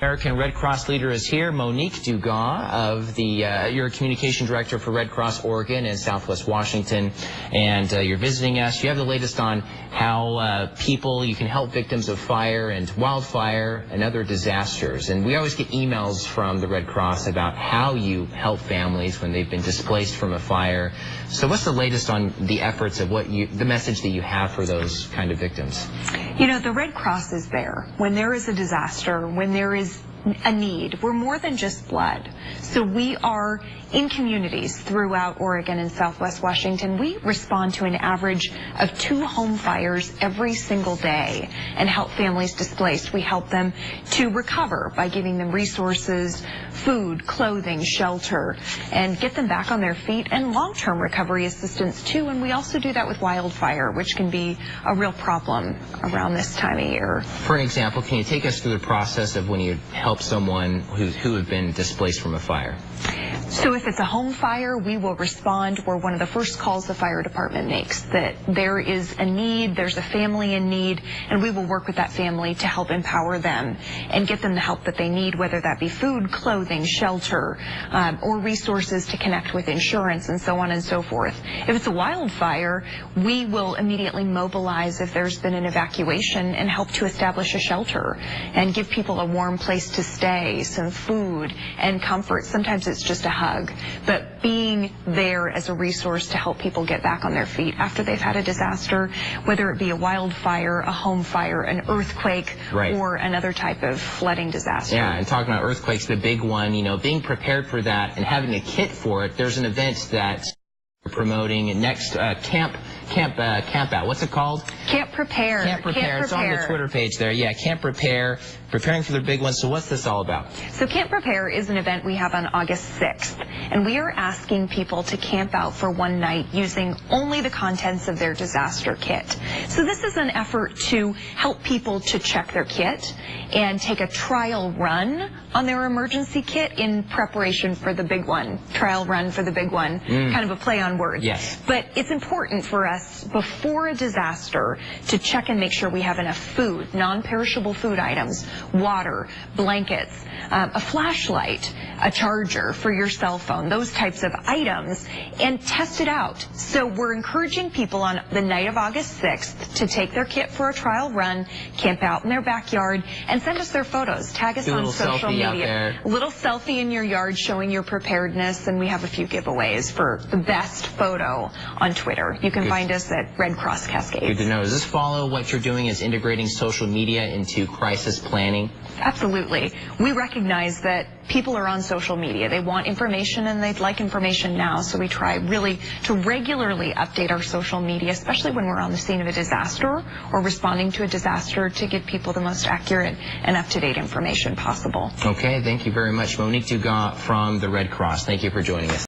American Red Cross leader is here. Monique Dugas of you're a communication director for Red Cross Oregon and Southwest Washington, and you're visiting us. You have the latest on how you can help victims of fire and wildfire and other disasters. And we always get emails from the Red Cross about how you help families when they've been displaced from a fire. So what's the latest on the efforts of the message that you have for those kind of victims? You know, the Red Cross is there when there is a disaster, when there is a need. We're more than just blood. So we are in communities throughout Oregon and Southwest Washington. We respond to an average of 2 home fires every single day and help families displaced. We help them to recover by giving them resources, food, clothing, shelter, and get them back on their feet, and long-term recovery assistance too. And we also do that with wildfire, which can be a real problem around this time of year. For an example, can you take us through the process of when you help someone who have been displaced from a fire? So if it's a home fire, we will respond. We're one of the first calls the fire department makes, that there is a need, there's a family in need, and we will work with that family to help empower them and get them the help that they need, whether that be food, clothing, shelter, or resources to connect with insurance and so on and so forth. If it's a wildfire, we will immediately mobilize if there's been an evacuation and help to establish a shelter and give people a warm place to stay, some food and comfort. Sometimes it's just a hug, but being there as a resource to help people get back on their feet after they've had a disaster, whether it be a wildfire, a home fire, an earthquake, or another type of flooding disaster. Yeah, and talking about earthquakes, the big one, you know, being prepared for that and having a kit for it. There's an event that we're promoting next, Camp Out. What's it called? Camp Prepare. Camp Prepare. It's on the Twitter page there. Yeah, Camp Prepare. Preparing for the big one. So what's this all about? So Camp Prepare is an event we have on August 6th, and we are asking people to camp out for one night using only the contents of their disaster kit. So this is an effort to help people to check their kit and take a trial run on their emergency kit in preparation for the big one. Trial run for the big one. Kind of a play on words. Yes. But it's important for us before a disaster to check and make sure we have enough food, non-perishable food items, water, blankets, a flashlight, a charger for your cell phone, those types of items, and test it out. So we're encouraging people on the night of August 6th to take their kit for a trial run, camp out in their backyard, and send us their photos. Tag us on social media. A little selfie in your yard showing your preparedness, and we have a few giveaways for the best photo on Twitter. You can find us at Red Cross Cascades. Good to know. Does this follow what you're doing is integrating social media into crisis planning? Absolutely. We recognize that people are on social media. They want information and they'd like information now. So we try really to regularly update our social media, especially when we're on the scene of a disaster or responding to a disaster, to give people the most accurate and up-to-date information possible. Okay. Thank you very much, Monique Dugas from the Red Cross. Thank you for joining us.